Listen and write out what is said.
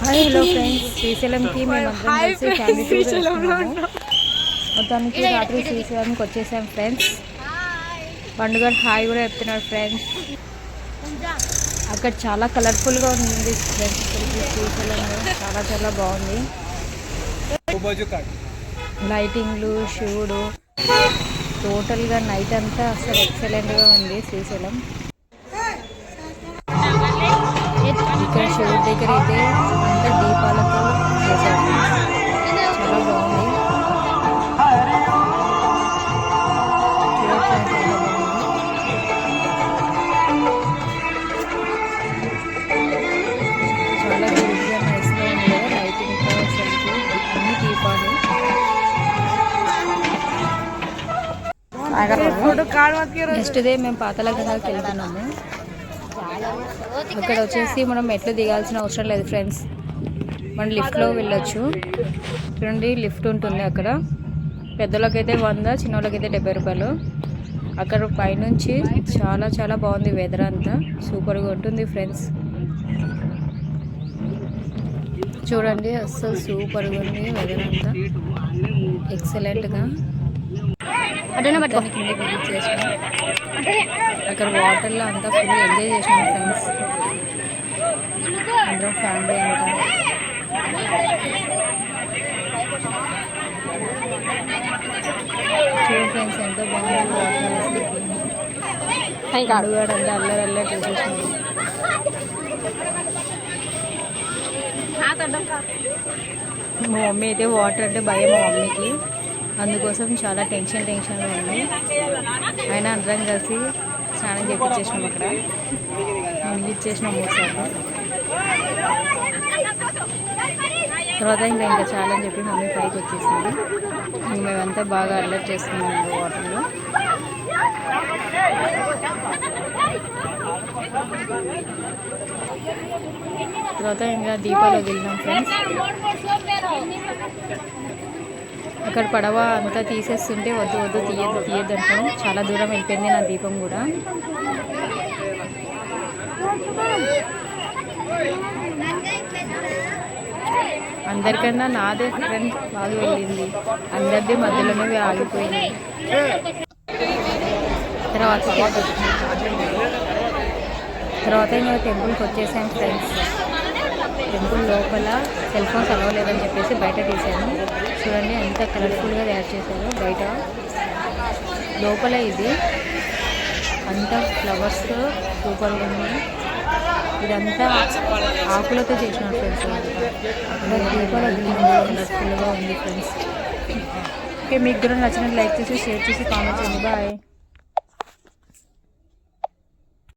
Hi hello friends, శ్రీశైలంకి మేమందరం కలిసి family tour వెళ్తున్నాము. మొత్తానికి రాత్రి శ్రీశైలంకి వచ్చేసాం ఫ్రెండ్స్. పండుగ హాయ్ కూడా చెప్తున్నారు ఫ్రెండ్స్. అక్కడ చాలా కలర్ఫుల్గా ఉంది ఫ్రెండ్స్. శ్రీశైలం చాలా చాలా బాగుంది. లైటింగ్లు, శివుడు, టోటల్గా నైట్ అంతా అసలు ఎక్సలెంట్గా ఉంది శ్రీశైలం. ఇక్కడ శివుడి దగ్గర అయితే అంతా దీపాలతో చేశారు. చాలా బాగుంది. చాలా బ్యూటిఫుల్గా నైస్గా ఉంది కదా లైటింగ్తో. అసలు అన్ని దీపాలు. నెక్స్ట్ డే మేము పాతాళగంగకి వెళ్తున్నాము. అక్కడ వచ్చేసి మనం మెట్లు దిగాల్సిన అవసరం లేదు ఫ్రెండ్స్. మనం లిఫ్ట్లో వెళ్ళొచ్చు. చూడండి, లిఫ్ట్ ఉంటుంది అక్కడ. పెద్దలకైతే 100, చిన్నోళ్ళకైతే 70 రూపాయలు. అక్కడ పైనుంచి చాలా చాలా బాగుంది. వెదర్ అంతా సూపర్గా ఉంటుంది ఫ్రెండ్స్. చూడండి, అస్సలు సూపర్గా ఉంది వెదర్ అంతా, ఎక్సలెంట్గా. కింద విజిట్ చేసాం. అక్కడ వాటర్లో అంతా ఫుల్ ఎంజాయ్ చేసాం ఫ్రెండ్స్. అందరం ఫ్యామిలీ అంతా. చూడండి ఫ్రెండ్స్, ఎంతో బాగుంది వాటర్. అడుగాడంతా అల్లరి అల్లరి చేసేసాం. మా మమ్మీ అయితే వాటర్ అంటే భయం మా మమ్మీకి. అందుకోసం చాలా టెన్షన్గా ఉంది. అయినా అందరం కలిసి స్నానం చేయించేసినాం. అక్కడ మునిగిచ్చేసినాం 3 సార్లు. తర్వాత ఇంకా చాలా అని చెప్పి మమ్మీ పైకి వచ్చేసింది. మేమంతా బాగా అల్లరి చేస్తున్నాం వాటర్లో. తర్వాత ఇంకా దీపాలు వదిలినాం ఫ్రెండ్స్. అక్కడ పడవ అంతా తీసేస్తుంటే వద్దు తీయద్దు అంటాం. చాలా దూరం వెళ్ళిపోయింది నా దీపం కూడా. అందరికన్నా నాదే ఫ్రెండ్ బాగా వెళ్ళింది. అందరిది మధ్యలోనే ఆగిపోయింది. తర్వాత ఇంకా టెంపుల్కి వచ్చేసాం ఫ్రెండ్స్. టెంపుల్ లోపల సెల్ ఫోన్స్ అలవలేదని చెప్పేసి బయట తీసాను. చూడండి ఎంత కలర్ఫుల్గా తయారు చేశారు బయట. లోపల ఇది అంతా ఫ్లవర్స్ సూపర్గా ఉంది. ఇదంతా ఆకులతో చేసిన ఫ్రెండ్స్. అక్కడ దీపాలు కలర్ఫుల్గా ఉంది ఫ్రెండ్స్. ఓకే, మీకు కూడా నచ్చినట్టు లైక్ చేసి షేర్ చేసి కామెంట్ చేయండి. బాయ్.